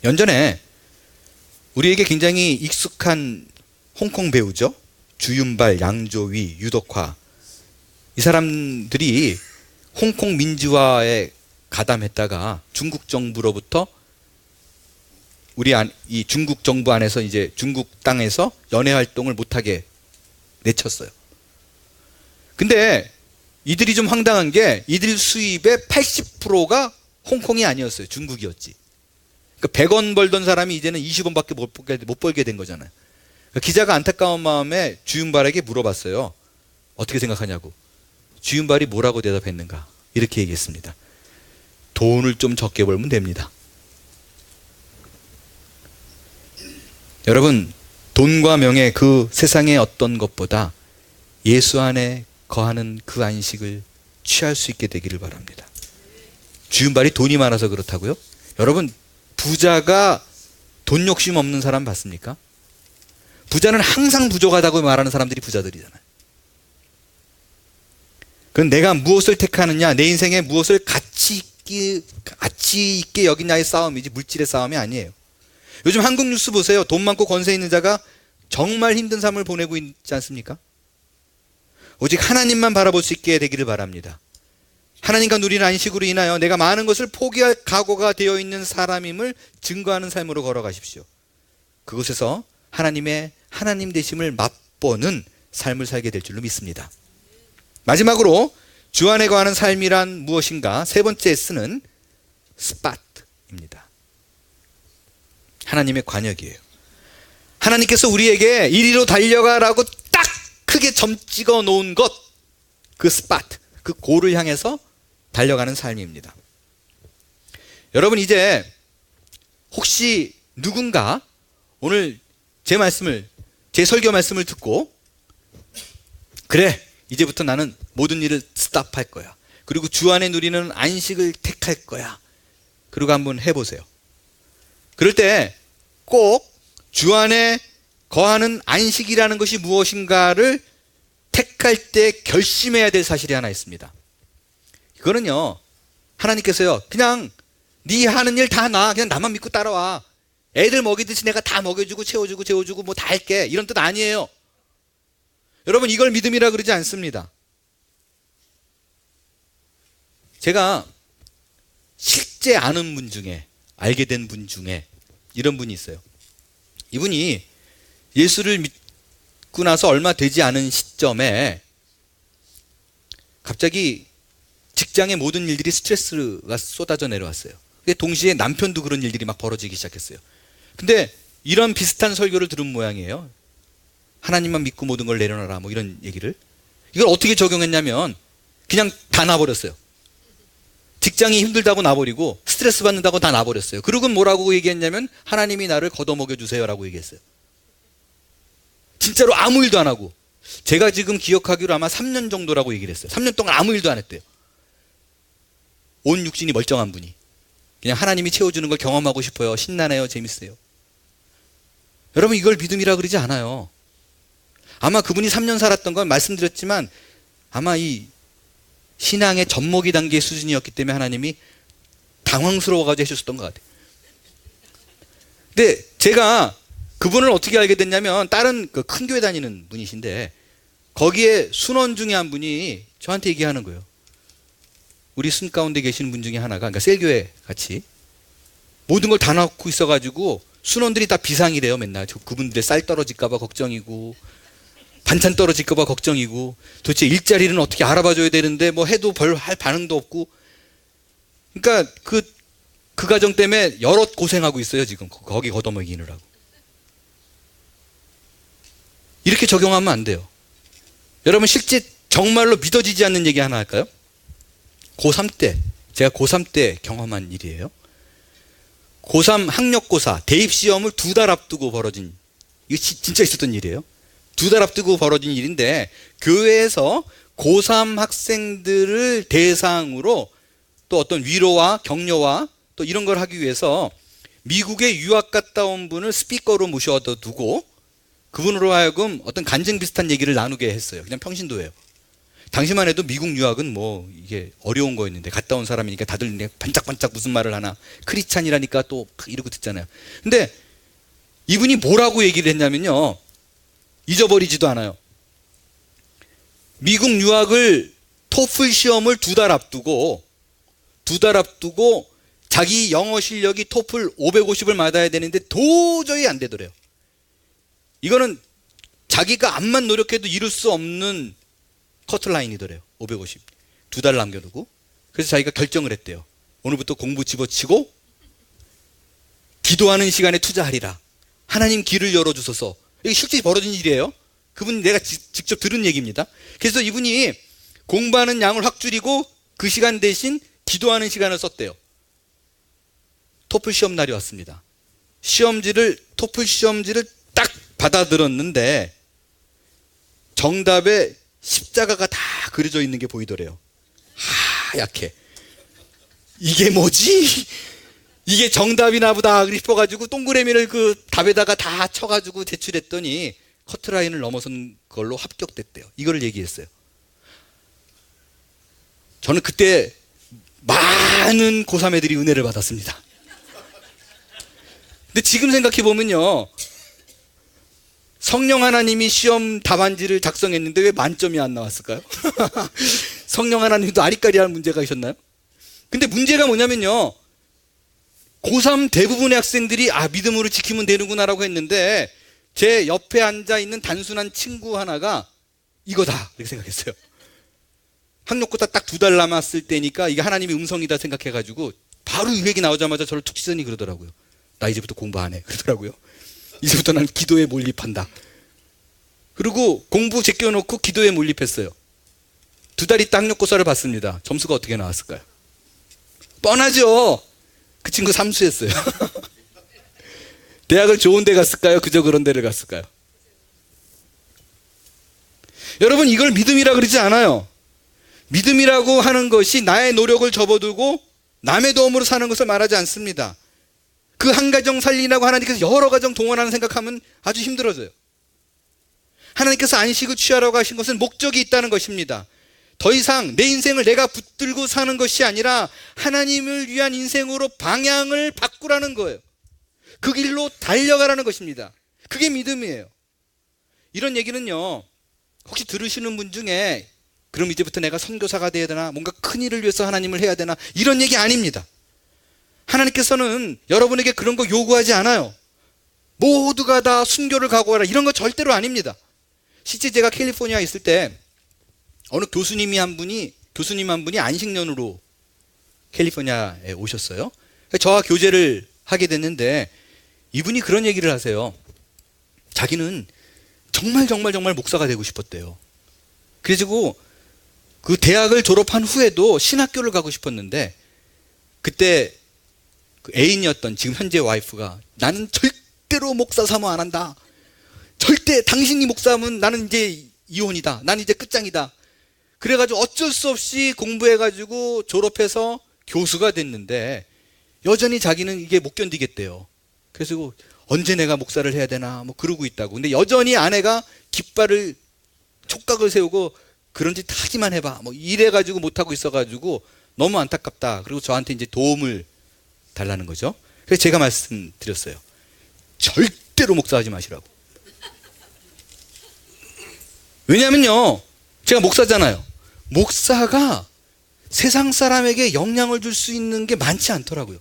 연전에 우리에게 굉장히 익숙한 홍콩 배우죠. 주윤발, 양조위, 유덕화. 이 사람들이 홍콩 민주화에 가담했다가 중국 정부로부터 이 중국 정부 안에서 이제 중국 땅에서 연애 활동을 못하게 내쳤어요. 근데 이들이 좀 황당한 게 이들 수입의 80%가 홍콩이 아니었어요. 중국이었지. 그러니까 100원 벌던 사람이 이제는 20원밖에 못 벌게 된 거잖아요. 그러니까 기자가 안타까운 마음에 주윤발에게 물어봤어요. 어떻게 생각하냐고. 주윤발이 뭐라고 대답했는가. 이렇게 얘기했습니다. 돈을 좀 적게 벌면 됩니다. 여러분, 돈과 명예, 그 세상의 어떤 것보다 예수 안에 거하는 그 안식을 취할 수 있게 되기를 바랍니다. 주윤발이 돈이 많아서 그렇다고요? 여러분, 부자가 돈 욕심 없는 사람 봤습니까? 부자는 항상 부족하다고 말하는 사람들이 부자들이잖아요. 그럼 내가 무엇을 택하느냐, 내 인생에 무엇을 가치 있게 여기냐의 싸움이지 물질의 싸움이 아니에요. 요즘 한국 뉴스 보세요. 돈 많고 권세 있는 자가 정말 힘든 삶을 보내고 있지 않습니까? 오직 하나님만 바라볼 수 있게 되기를 바랍니다. 하나님과 누리는 안식으로 인하여 내가 많은 것을 포기할 각오가 되어 있는 사람임을 증거하는 삶으로 걸어가십시오. 그곳에서 하나님의 하나님 되심을 맛보는 삶을 살게 될 줄로 믿습니다. 마지막으로 주 안에 거하는 삶이란 무엇인가? 세 번째 S는 스팟입니다. 하나님의 관역이에요. 하나님께서 우리에게 이리로 달려가라고 딱 크게 점 찍어 놓은 것, 그 스팟, 그 골을 향해서 달려가는 삶입니다. 여러분, 이제 혹시 누군가 오늘 제 설교 말씀을 듣고, 그래, 이제부터 나는 모든 일을 스탑할 거야. 그리고 주 안에 누리는 안식을 택할 거야. 그리고 한번 해보세요. 그럴 때 꼭 주 안에 거하는 안식이라는 것이 무엇인가를 택할 때 결심해야 될 사실이 하나 있습니다. 이거는요, 하나님께서요, 그냥 네 하는 일 다 나, 그냥 나만 믿고 따라와. 애들 먹이듯이 내가 다 먹여주고 채워주고 재워주고 뭐 다 할게, 이런 뜻 아니에요. 여러분, 이걸 믿음이라 그러지 않습니다. 제가 실제 아는 분 중에, 알게 된 분 중에 이런 분이 있어요. 이분이 예수를 믿고 나서 얼마 되지 않은 시점에 갑자기 직장의 모든 일들이 스트레스가 쏟아져 내려왔어요. 동시에 남편도 그런 일들이 막 벌어지기 시작했어요. 근데 이런 비슷한 설교를 들은 모양이에요. 하나님만 믿고 모든 걸 내려놔라, 뭐 이런 얘기를. 이걸 어떻게 적용했냐면 그냥 다 놔버렸어요. 직장이 힘들다고 놔버리고 스트레스 받는다고 다 놔버렸어요. 그리고 뭐라고 얘기했냐면 하나님이 나를 걷어먹여 주세요라고 얘기했어요. 진짜로 아무 일도 안 하고. 제가 지금 기억하기로 아마 3년 정도라고 얘기를 했어요. 3년 동안 아무 일도 안 했대요. 온 육신이 멀쩡한 분이. 그냥 하나님이 채워주는 걸 경험하고 싶어요. 신나네요. 재밌어요. 여러분, 이걸 믿음이라 그러지 않아요. 아마 그분이 3년 살았던 건 말씀드렸지만 아마 이 신앙의 젖먹이 단계 수준이었기 때문에 하나님이 당황스러워가지고 해주셨던 것 같아요. 근데 제가 그분을 어떻게 알게 됐냐면 다른 큰 교회 다니는 분이신데 거기에 순원 중에 한 분이 저한테 얘기하는 거예요. 우리 순 가운데 계시는 분 중에 하나가, 그러니까 셀교회 같이 모든 걸 다 넣고 있어가지고 순원들이 다 비상이래요. 맨날 그분들 쌀 떨어질까봐 걱정이고 반찬 떨어질까봐 걱정이고 도대체 일자리는 어떻게 알아봐줘야 되는데 뭐 해도 별 할 반응도 없고. 그러니까 그 가정 때문에 여러 고생하고 있어요. 지금 거기 걷어먹이느라고. 이렇게 적용하면 안 돼요. 여러분 실제 정말로 믿어지지 않는 얘기 하나 할까요? 고3 때, 제가 고3 때 경험한 일이에요. 고3 학력고사 대입시험을 2달 앞두고 벌어진, 이거 진짜 있었던 일이에요. 2달 앞두고 벌어진 일인데, 교회에서 고3 학생들을 대상으로 또 어떤 위로와 격려와 또 이런 걸 하기 위해서 미국에 유학 갔다 온 분을 스피커로 모셔다 두고 그분으로 하여금 어떤 간증 비슷한 얘기를 나누게 했어요. 그냥 평신도예요. 당시만 해도 미국 유학은 뭐 이게 어려운 거였는데, 갔다 온 사람이니까 다들 반짝반짝 무슨 말을 하나, 크리스찬이라니까 또 이러고 듣잖아요. 근데 이분이 뭐라고 얘기를 했냐면요, 잊어버리지도 않아요. 미국 유학을 토플 시험을 2달 앞두고 자기 영어 실력이 토플 550을 맞아야 되는데 도저히 안 되더래요. 이거는 자기가 암만 노력해도 이룰 수 없는 커트라인이더래요. 550. 2달 남겨두고. 그래서 자기가 결정을 했대요. 오늘부터 공부 집어치고 기도하는 시간에 투자하리라. 하나님 길을 열어주소서. 이게 실제 벌어진 일이에요. 그분 내가 직접 들은 얘기입니다. 그래서 이분이 공부하는 양을 확 줄이고 그 시간 대신 기도하는 시간을 썼대요. 토플 시험 날이 왔습니다. 토플 시험지를 딱 받아들었는데 정답에 십자가가 다 그려져 있는 게 보이더래요. 하얗게. 이게 뭐지? 이게 정답이나 보다 싶어가지고 동그라미를 그 답에다가 다 쳐가지고 제출했더니 커트라인을 넘어선 걸로 합격됐대요. 이거를 얘기했어요. 저는 그때 많은 고3 애들이 은혜를 받았습니다. 근데 지금 생각해보면요, 성령 하나님이 시험 답안지를 작성했는데 왜 만점이 안 나왔을까요? 성령 하나님도 아리까리한 문제가 있었나요? 근데 문제가 뭐냐면요, 고3 대부분의 학생들이 믿음으로 지키면 되는구나라고 했는데 제 옆에 앉아있는 단순한 친구 하나가 이거다 이렇게 생각했어요. 학력고사 딱 2달 남았을 때니까 이게 하나님의 음성이다 생각해가지고 바로 이 얘기 나오자마자 저를 툭 치더니 그러더라고요. 나 이제부터 공부 안 해. 그러더라고요. 이제부터 난 기도에 몰입한다. 그리고 공부 제껴놓고 기도에 몰입했어요. 2달 있다 학력고사를 봤습니다. 점수가 어떻게 나왔을까요? 뻔하죠. 그 친구 삼수했어요. 대학을 좋은 데 갔을까요? 그저 그런 데를 갔을까요? 여러분, 이걸 믿음이라 그러지 않아요. 믿음이라고 하는 것이 나의 노력을 접어두고 남의 도움으로 사는 것을 말하지 않습니다. 그 한 가정 살리라고 하나님께서 여러 가정 동원하는 생각하면 아주 힘들어져요. 하나님께서 안식을 취하라고 하신 것은 목적이 있다는 것입니다. 더 이상 내 인생을 내가 붙들고 사는 것이 아니라 하나님을 위한 인생으로 방향을 바꾸라는 거예요. 그 길로 달려가라는 것입니다. 그게 믿음이에요. 이런 얘기는요, 혹시 들으시는 분 중에 그럼 이제부터 내가 선교사가 돼야 되나, 뭔가 큰 일을 위해서 하나님을 해야 되나, 이런 얘기 아닙니다. 하나님께서는 여러분에게 그런 거 요구하지 않아요. 모두가 다 순교를 각오하라, 이런 거 절대로 아닙니다. 실제 제가 캘리포니아에 있을 때 어느 교수님 한 분이 안식년으로 캘리포니아에 오셨어요. 저와 교제를 하게 됐는데 이분이 그런 얘기를 하세요. 자기는 정말 목사가 되고 싶었대요. 그래가지고 그 대학을 졸업한 후에도 신학교를 가고 싶었는데 그때 그 애인이었던 지금 현재 와이프가 나는 절대로 목사 사모 안 한다. 절대 당신이 목사하면 나는 이제 이혼이다. 나는 이제 끝장이다. 그래가지고 어쩔 수 없이 공부해가지고 졸업해서 교수가 됐는데 여전히 자기는 이게 못 견디겠대요. 그래서 언제 내가 목사를 해야 되나 뭐 그러고 있다고. 근데 여전히 아내가 깃발을 촉각을 세우고 그런 짓 하기만 해봐 뭐 이래가지고 못하고 있어가지고 너무 안타깝다. 그리고 저한테 이제 도움을 달라는 거죠. 그래서 제가 말씀드렸어요. 절대로 목사하지 마시라고. 왜냐면요, 제가 목사잖아요. 목사가 세상 사람에게 영향을 줄 수 있는 게 많지 않더라고요.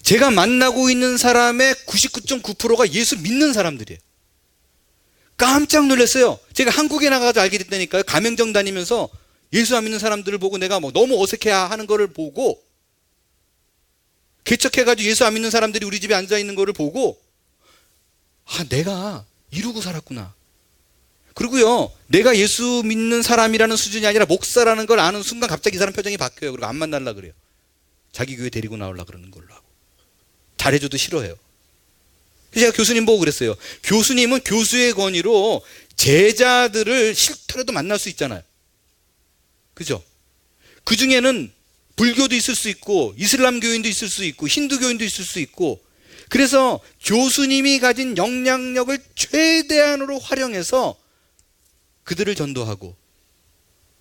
제가 만나고 있는 사람의 99.9%가 예수 믿는 사람들이에요. 깜짝 놀랐어요. 제가 한국에 나가서 알게 됐다니까요. 가맹점 다니면서 예수 안 믿는 사람들을 보고 내가 뭐 너무 어색해하는 거를 보고, 개척해가지고 예수 안 믿는 사람들이 우리 집에 앉아 있는 거를 보고, 아, 내가 이러고 살았구나. 그리고요, 내가 예수 믿는 사람이라는 수준이 아니라 목사라는 걸 아는 순간 갑자기 이 사람 표정이 바뀌어요. 그리고 안 만나려고 그래요. 자기 교회 데리고 나오려고 그러는 걸로 하고. 잘해줘도 싫어해요. 그래서 제가 교수님 보고 그랬어요. 교수님은 교수의 권위로 제자들을 싫더라도 만날 수 있잖아요. 그죠? 그 중에는 불교도 있을 수 있고, 이슬람 교인도 있을 수 있고, 힌두 교인도 있을 수 있고, 그래서 교수님이 가진 영향력을 최대한으로 활용해서 그들을 전도하고,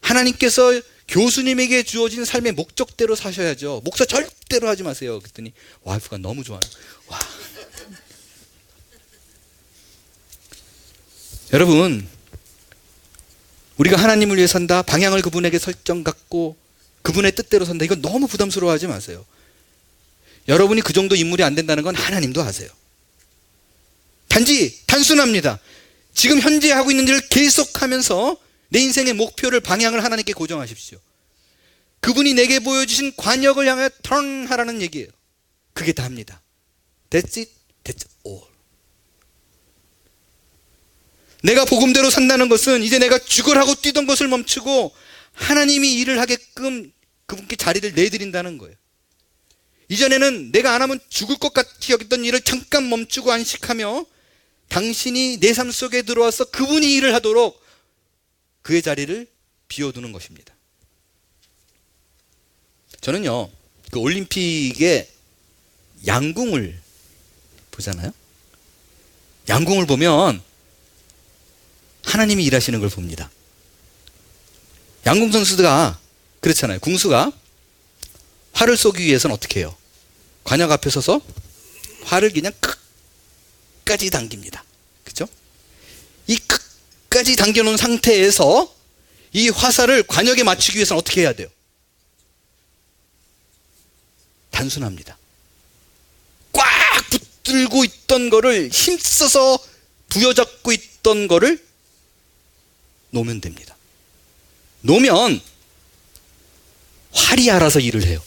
하나님께서 교수님에게 주어진 삶의 목적대로 사셔야죠. 목사 절대로 하지 마세요. 그랬더니 와이프가 너무 좋아요. 와. 여러분, 우리가 하나님을 위해 산다, 방향을 그분에게 설정 갖고 그분의 뜻대로 산다, 이건 너무 부담스러워하지 마세요. 여러분이 그 정도 인물이 안 된다는 건 하나님도 아세요. 단순합니다. 지금 현재 하고 있는 일을 계속하면서 내 인생의 목표를, 방향을 하나님께 고정하십시오. 그분이 내게 보여주신 관역을 향해 턴하라는 얘기예요. 그게 다입니다. That's it, that's all. 내가 복음대로 산다는 것은 이제 내가 죽으라고 뛰던 것을 멈추고 하나님이 일을 하게끔 그분께 자리를 내드린다는 거예요. 이전에는 내가 안 하면 죽을 것 같이 여겼던 일을 잠깐 멈추고 안식하며 당신이 내 삶 속에 들어와서 그분이 일을 하도록 그의 자리를 비워두는 것입니다. 저는요, 그 올림픽에 양궁을 보잖아요. 양궁을 보면 하나님이 일하시는 걸 봅니다. 양궁 선수가 그렇잖아요. 궁수가 활을 쏘기 위해서는 어떻게 해요? 관역 앞에 서서 활을 그냥 끝까지 당깁니다. 그죠? 이 끝까지 당겨놓은 상태에서 이 화살을 관역에 맞추기 위해서는 어떻게 해야 돼요? 단순합니다. 꽉 붙들고 있던 거를, 힘써서 부여잡고 있던 거를 놓으면 됩니다. 놓으면 활이 알아서 일을 해요.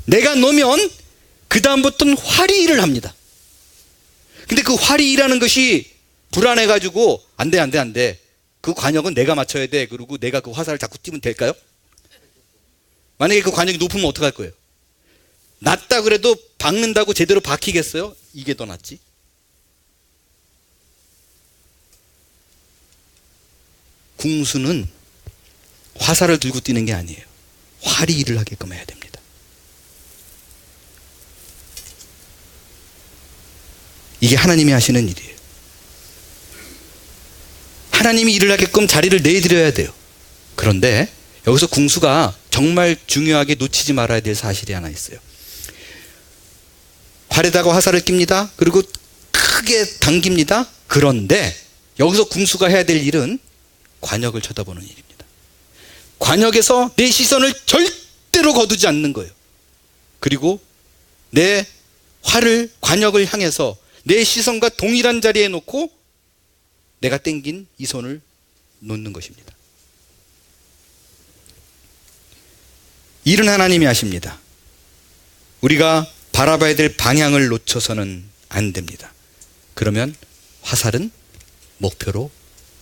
내가 놓으면 그 다음부터는 활이 일을 합니다. 근데 그 활이 일하는 것이 불안해가지고 안 돼. 그 관역은 내가 맞춰야 돼. 그리고 내가 그 화살을 자꾸 띄면 될까요? 만약에 그 관역이 높으면 어떡할 거예요? 낮다 그래도 박는다고 제대로 박히겠어요? 이게 더 낫지. 궁수는 화살을 들고 뛰는 게 아니에요. 활이 일을 하게끔 해야 됩니다. 이게 하나님이 하시는 일이에요. 하나님이 일을 하게끔 자리를 내드려야 돼요. 그런데 여기서 궁수가 정말 중요하게 놓치지 말아야 될 사실이 하나 있어요. 활에다가 화살을 낍니다. 그리고 크게 당깁니다. 그런데 여기서 궁수가 해야 될 일은 관역을 쳐다보는 일입니다. 관역에서 내 시선을 절대로 거두지 않는 거예요. 그리고 내 활을 관역을 향해서 내 시선과 동일한 자리에 놓고 내가 땡긴 이 손을 놓는 것입니다. 일은 하나님이 하십니다. 우리가 바라봐야 될 방향을 놓쳐서는 안 됩니다. 그러면 화살은 목표로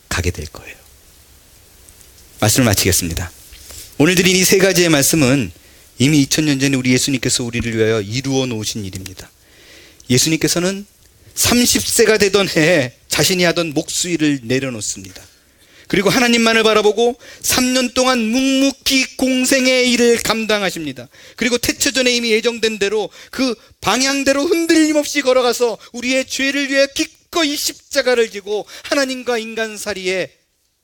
가게 될 거예요. 말씀을 마치겠습니다. 오늘 드린 이 세 가지의 말씀은 이미 2000년 전에 우리 예수님께서 우리를 위하여 이루어 놓으신 일입니다. 예수님께서는 30세가 되던 해에 자신이 하던 목수일을 내려놓습니다. 그리고 하나님만을 바라보고 3년 동안 묵묵히 공생의 일을 감당하십니다. 그리고 태초전에 이미 예정된 대로 그 방향대로 흔들림 없이 걸어가서 우리의 죄를 위해 기꺼이 십자가를 지고 하나님과 인간 사이에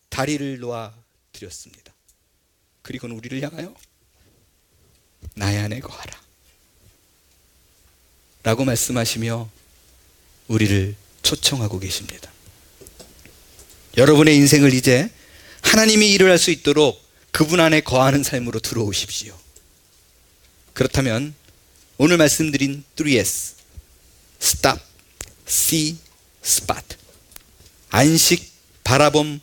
다리를 놓아 드렸습니다. 그리고는 우리를 향하여 나의 안에 거하라 라고 말씀하시며 우리를 초청하고 계십니다. 여러분의 인생을 이제 하나님이 일을 할 수 있도록 그분 안에 거하는 삶으로 들어오십시오. 그렇다면 오늘 말씀드린 3S, Stop, See, Spot, 안식, 바라봄,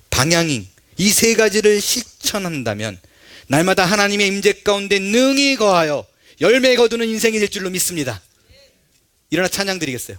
방향ing, 이 세 가지를 실천한다면 날마다 하나님의 임재 가운데 능히 거하여 열매 거두는 인생이 될 줄로 믿습니다. 일어나 찬양 드리겠어요.